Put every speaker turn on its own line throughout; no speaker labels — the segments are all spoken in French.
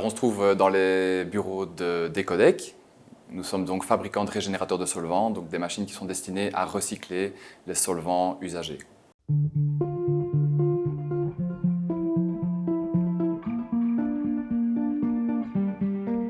Alors on se trouve dans les bureaux d'Ecodec. Nous sommes donc fabricants de régénérateurs de solvants, donc des machines qui sont destinées à recycler les solvants usagés.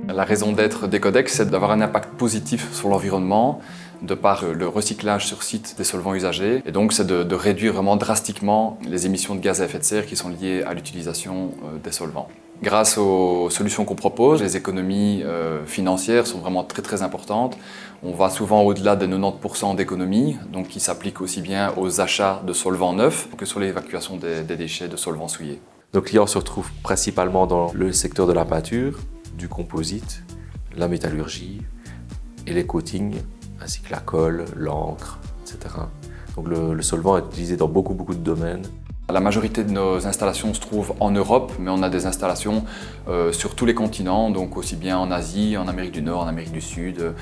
La raison d'être d'Ecodec, c'est d'avoir un impact positif sur l'environnement de par le recyclage sur site des solvants usagés. Et donc c'est de réduire vraiment drastiquement les émissions de gaz à effet de serre qui sont liées à l'utilisation des solvants. Grâce aux solutions qu'on propose, les économies financières sont vraiment très importantes. On va souvent au-delà des 90% d'économies, donc qui s'appliquent aussi bien aux achats de solvants neufs que sur l'évacuation des déchets de solvants souillés.
Nos clients se retrouvent principalement dans le secteur de la peinture, du composite, la métallurgie et les coatings, ainsi que la colle, l'encre, etc. Donc le solvant est utilisé dans beaucoup de domaines.
La majorité de nos installations se trouvent en Europe, mais on a des installations sur tous les continents, donc aussi bien en Asie, en Amérique du Nord, en Amérique du Sud,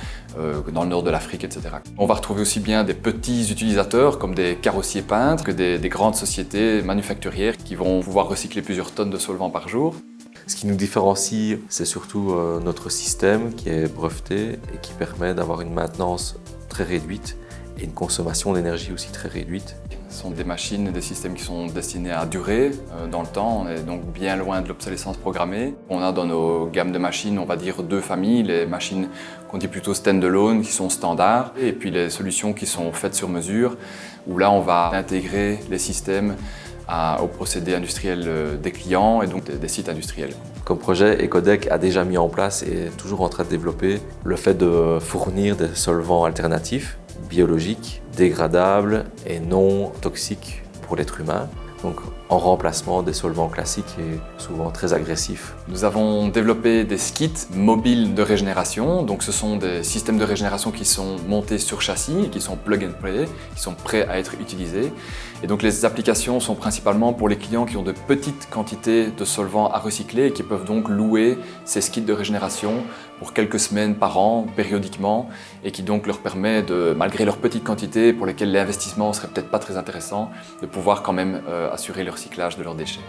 dans le nord de l'Afrique, etc. On va retrouver aussi bien des petits utilisateurs comme des carrossiers peintres que des grandes sociétés manufacturières qui vont pouvoir recycler plusieurs tonnes de solvants par jour.
Ce qui nous différencie, c'est surtout notre système qui est breveté et qui permet d'avoir une maintenance très réduite et une consommation d'énergie aussi très réduite.
Ce sont des machines et des systèmes qui sont destinés à durer dans le temps. On est donc bien loin de l'obsolescence programmée. On a dans nos gammes de machines, on va dire deux familles, les machines qu'on dit plutôt stand-alone, qui sont standards, et puis les solutions qui sont faites sur mesure, où là on va intégrer les systèmes aux procédés industriels des clients et donc des sites industriels.
Comme projet, Ecodec a déjà mis en place et est toujours en train de développer le fait de fournir des solvants alternatifs, biologiques, dégradables et non toxiques pour l'être humain. Donc en remplacement des solvants classiques et souvent très agressifs.
Nous avons développé des skits mobiles de régénération. Donc ce sont des systèmes de régénération qui sont montés sur châssis, qui sont plug and play, qui sont prêts à être utilisés. Et donc les applications sont principalement pour les clients qui ont de petites quantités de solvants à recycler et qui peuvent donc louer ces skits de régénération pour quelques semaines par an, périodiquement, et qui donc leur permet de, malgré leurs petites quantités pour lesquelles l'investissement serait peut-être pas très intéressant, de pouvoir quand même assurer le recyclage de leurs déchets.